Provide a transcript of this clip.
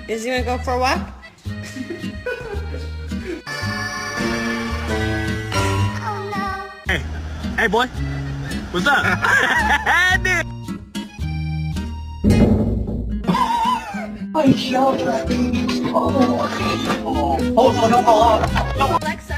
Is he gonna go for a walk? Hey, hey boy, what's up? Alexa,